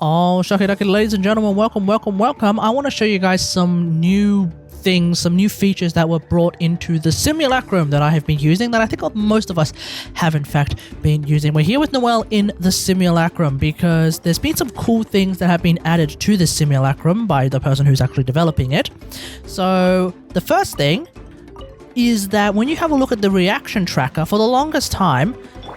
Oh, shucky ducky, ladies and gentlemen, welcome. I want to show you guys some new things, some new features that were brought into the simulacrum that I have been using, that I think most of us have in fact been using. We're here with Noelle in the simulacrum because there's been some cool things that have been added to the simulacrum by the person who's actually developing it. So the first thing is that when you have a look at the reaction tracker, for the longest time,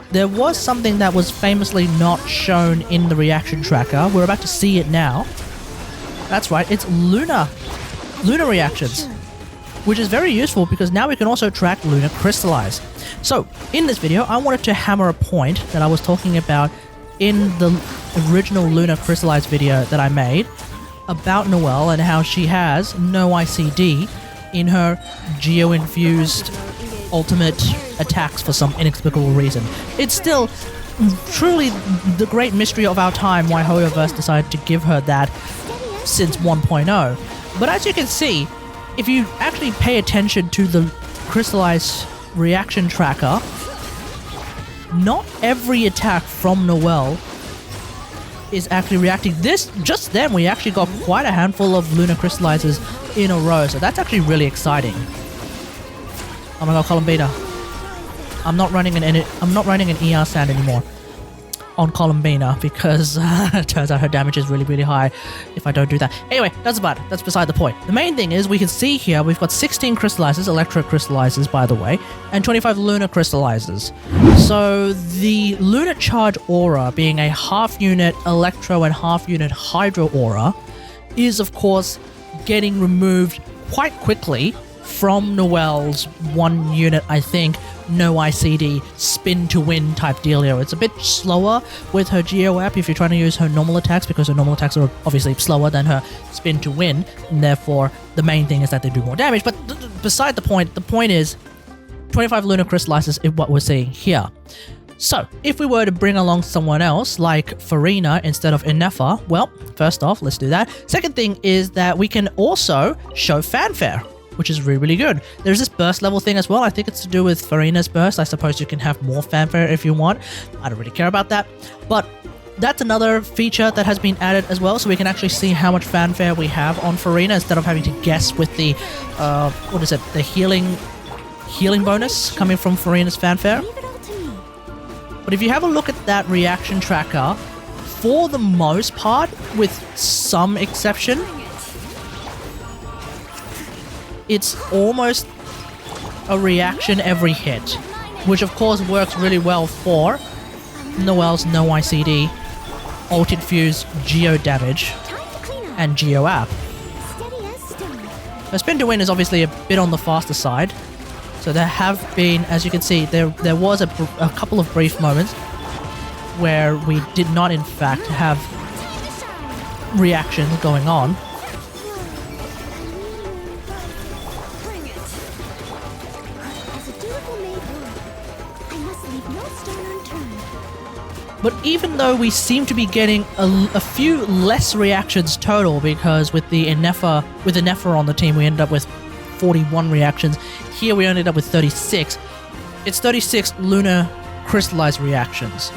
there was something that was famously not shown in the reaction tracker. We're about to see it now. That's right, it's lunar reactions, which is very useful because now we can also track Lunar Crystallise. So, in this video, I wanted to hammer a point that I was talking about in the original Lunar Crystallise video that I made about Noelle and how she has no ICD in her geo-infused ultimate attacks for some inexplicable reason. It's still truly the great mystery of our time why Hoyoverse decided to give her that since 1.0. But as you can see, if you actually pay attention to the Crystalise reaction tracker, not every attack from Noelle is actually reacting. Just then we actually got quite a handful of Lunar Crystallises in a row, so that's actually really exciting. Oh my god, Columbina. I'm not running an ER stand anymore on Columbina because it turns out her damage is really high if I don't do that. Anyway, that's beside the point. The main thing is we can see here we've got 16 crystallizers, electro crystallizers by the way, and 25 lunar crystallizers. So the lunar charge aura, being a half unit electro and half unit hydro aura, is of course getting removed quite quickly from Noelle's 1 unit, I think, no ICD, spin to win type dealio. It's a bit slower with her Geo app if you're trying to use her normal attacks, because her normal attacks are obviously slower than her spin to win, and therefore the main thing is that they do more damage. But beside the point is 25 Lunar Crystallizes is what we're seeing here. So, if we were to bring along someone else, like Farina instead of Inefa, well, first off, let's do that. Second thing is that we can also show fanfare, which is really good. There's this burst level thing as well. I think it's to do with Farina's burst. I suppose you can have more fanfare if you want. I don't really care about that. But that's another feature that has been added as well, so we can actually see how much fanfare we have on Farina instead of having to guess with the, the healing bonus coming from Farina's fanfare. But if you have a look at that reaction tracker, for the most part, with some exception, it's almost a reaction every hit, which of course works really well for Noelle's no ICD, ult infused Geo damage, and Geo app. Her spin to win is obviously a bit on the faster side, so there have been, as you can see, there was a couple of brief moments where we did not in fact have reactions going on. But even though we seem to be getting a few less reactions total, because with Inefa on the team we ended up with 41 reactions, here we ended up with 36. It's 36 Lunar Crystallise reactions.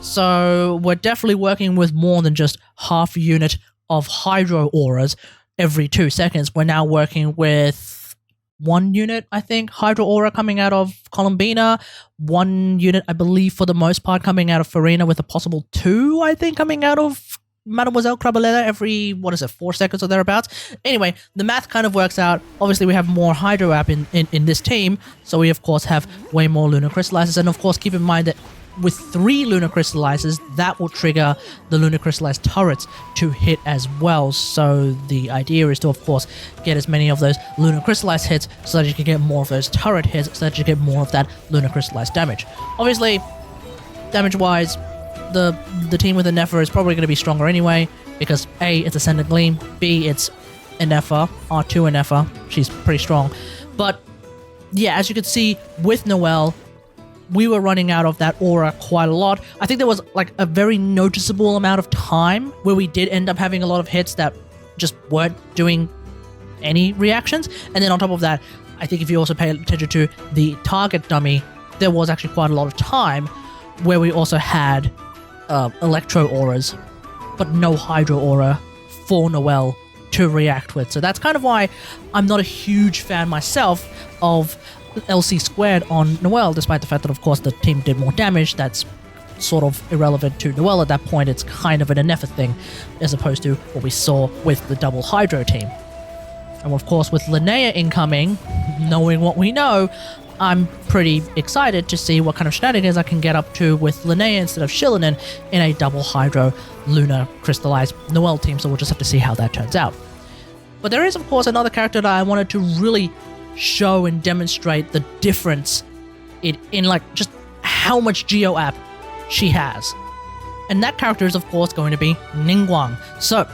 So we're definitely working with more than just half a unit of Hydro auras every 2 seconds. We're now working with 1 unit, I think, Hydro Aura coming out of Columbina, 1 unit, I believe, for the most part, coming out of Farina, with a possible 2, I think, coming out of Mademoiselle Crabaletta every, 4 seconds or thereabouts. Anyway, the math kind of works out. Obviously, we have more Hydro app in this team, so we, of course, have way more Lunar Crystallizes, and, of course, keep in mind that with 3 Lunar Crystallizes, that will trigger the Lunar Crystallise turrets to hit as well. So the idea is to, of course, get as many of those Lunar Crystallise hits so that you can get more of those turret hits, so that you get more of that Lunar Crystallise damage. Obviously, damage-wise, the team with Inefa is probably going to be stronger anyway, because A, it's Ascendant Gleam, B, it's Inefa, R2 Inefa, she's pretty strong. But yeah, as you can see, with Noelle, we were running out of that aura quite a lot. I think there was like a very noticeable amount of time where we did end up having a lot of hits that just weren't doing any reactions. And then on top of that, I think if you also pay attention to the target dummy, there was actually quite a lot of time where we also had electro auras but no Hydro Aura for Noelle to react with. So that's kind of why I'm not a huge fan myself of LC squared on Noelle, despite the fact that, of course, the team did more damage. That's sort of irrelevant to Noelle at that point. It's kind of an Nefer thing, as opposed to what we saw with the double Hydro team. And of course, with Linnea incoming, knowing what we know, I'm pretty excited to see what kind of shenanigans I can get up to with Linnea instead of Shillinan in a double Hydro Lunar Crystallise Noelle team, so we'll just have to see how that turns out. But there is, of course, another character that I wanted to really show and demonstrate the difference in like just how much Geo App she has. And that character is, of course, going to be Ningguang. So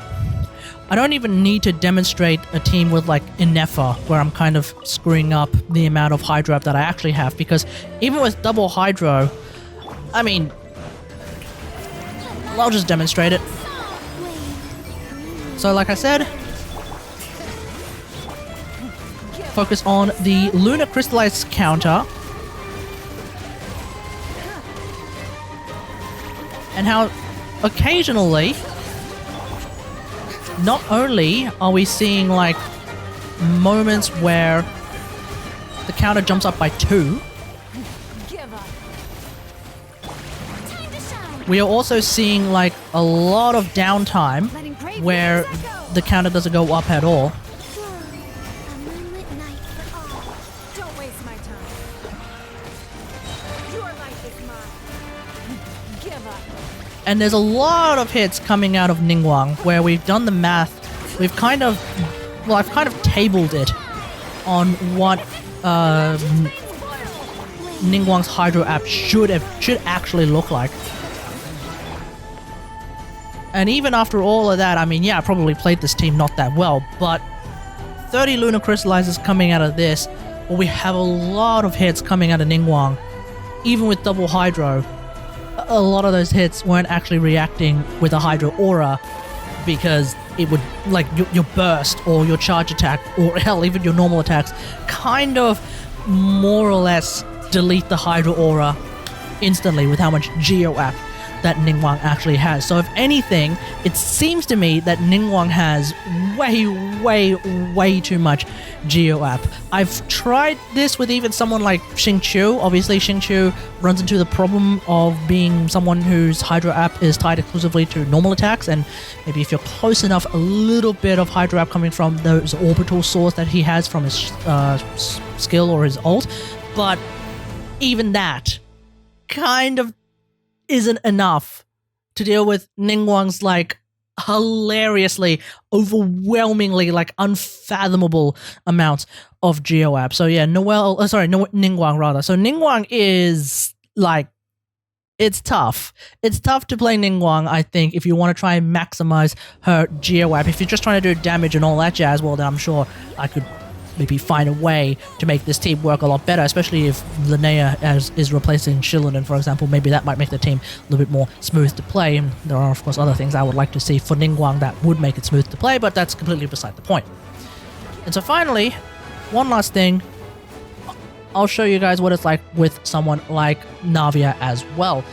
I don't even need to demonstrate a team with like Nefer, where I'm kind of screwing up the amount of Hydro App that I actually have, because even with double Hydro, I mean, I'll just demonstrate it. So like I said, focus on the Lunar Crystallise counter, and how occasionally, not only are we seeing like moments where the counter jumps up by 2, we are also seeing like a lot of downtime where the counter doesn't go up at all. And there's a lot of hits coming out of Ningguang where we've done the math. We've kind of, well, I've kind of tabled it on what Ningguang's Hydro App should actually look like. And even after all of that, I mean, yeah, I probably played this team not that well, but 30 Lunar Crystallizes coming out of this, well, we have a lot of hits coming out of Ningguang. Even with double Hydro, a lot of those hits weren't actually reacting with a Hydro Aura, because it would, like, your burst or your charge attack, or hell, even your normal attacks, kind of more or less delete the Hydro Aura instantly with how much Geo App that Ningguang actually has. So if anything, it seems to me that Ningguang has way too much Geo App. I've tried this with even someone like Xingqiu. Obviously, Xingqiu runs into the problem of being someone whose Hydro App is tied exclusively to normal attacks, and maybe if you're close enough, a little bit of Hydro App coming from those orbital swords that he has from his skill or his ult. But even that kind of isn't enough to deal with Ningguang's like hilariously, overwhelmingly, like unfathomable amounts of Geo App. So yeah, Ningguang rather. So Ningguang is like, it's tough. It's tough to play Ningguang, I think, if you want to try and maximize her Geo App. If you're just trying to do damage and all that jazz, well then I'm sure I could maybe find a way to make this team work a lot better, especially if Linnea is replacing Shillinan, for example. Maybe that might make the team a little bit more smooth to play. And there are, of course, other things I would like to see for Ningguang that would make it smooth to play, but that's completely beside the point. And so finally, one last thing, I'll show you guys what it's like with someone like Navia as well.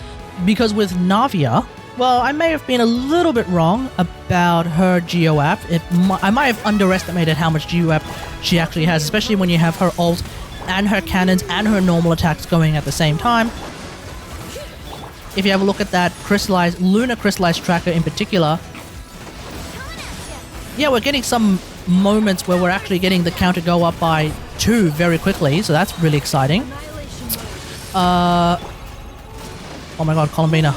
Because with Navia, well, I may have been a little bit wrong about her Geo App. I might have underestimated how much Geo App she actually has, especially when you have her ult and her cannons and her normal attacks going at the same time. If you have a look at that Lunar Crystallise tracker in particular, yeah, we're getting some moments where we're actually getting the counter go up by 2 very quickly, so that's really exciting. Oh my god, Columbina.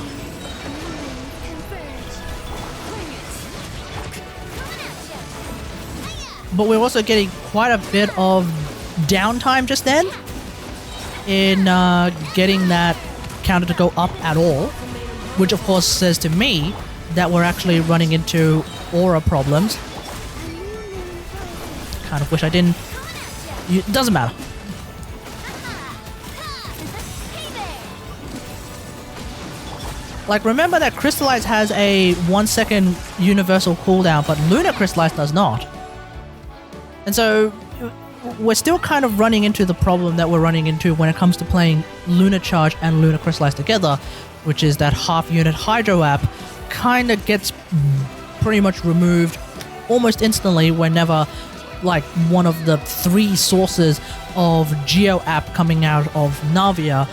But we're also getting quite a bit of downtime just then in getting that counter to go up at all, which of course says to me that we're actually running into aura problems. Kind of wish I didn't. It doesn't matter. Like, remember that Crystalise has a 1-second universal cooldown, but Lunar Crystallise does not. And so we're still kind of running into the problem that we're running into when it comes to playing Lunar Charge and Lunar Crystallise together, which is that half-unit Hydro App kind of gets pretty much removed almost instantly whenever like one of the 3 sources of Geo app coming out of Navia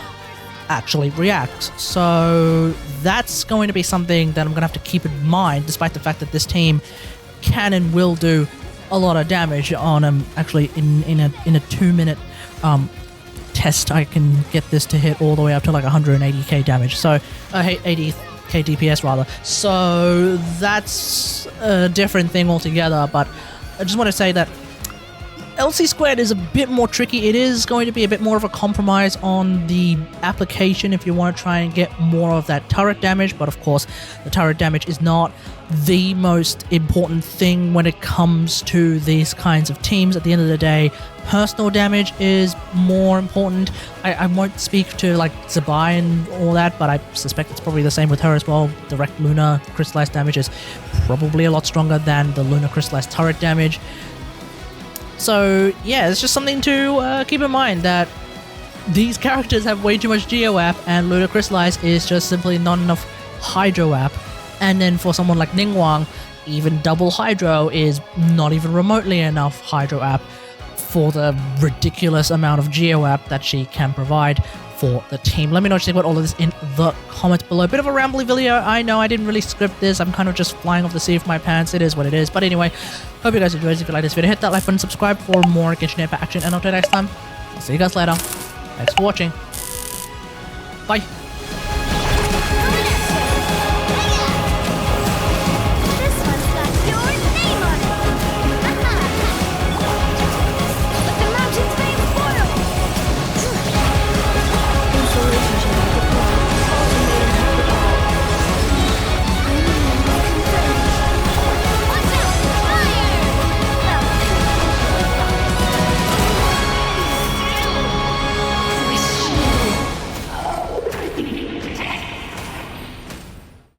actually reacts. So that's going to be something that I'm going to have to keep in mind, despite the fact that this team can and will do a lot of damage on actually in a 2-minute test. I can get this to hit all the way up to like 180k damage, so 80k DPS rather. So that's a different thing altogether, but I just want to say that LC squared is a bit more tricky. It is going to be a bit more of a compromise on the application if you want to try and get more of that turret damage, but of course the turret damage is not the most important thing when it comes to these kinds of teams. At the end of the day, personal damage is more important. I won't speak to like Zabai and all that, but I suspect it's probably the same with her as well. Direct Lunar Crystallise damage is probably a lot stronger than the Lunar Crystallise turret damage. So yeah, it's just something to keep in mind, that these characters have way too much Geo app, and Lunar Crystallise is just simply not enough Hydro app. And then for someone like Ningguang, even double Hydro is not even remotely enough Hydro app for the ridiculous amount of Geo app that she can provide for the team. Let me know what you think about all of this in the comments below. Bit of a rambly video, I know, I didn't really script this, I'm kind of just flying off the seat of my pants, it is what it is. But anyway, hope you guys enjoyed. If you like this video, hit that like button, subscribe for more Genshin action, and until next time, I'll see you guys later. Thanks for watching. Bye.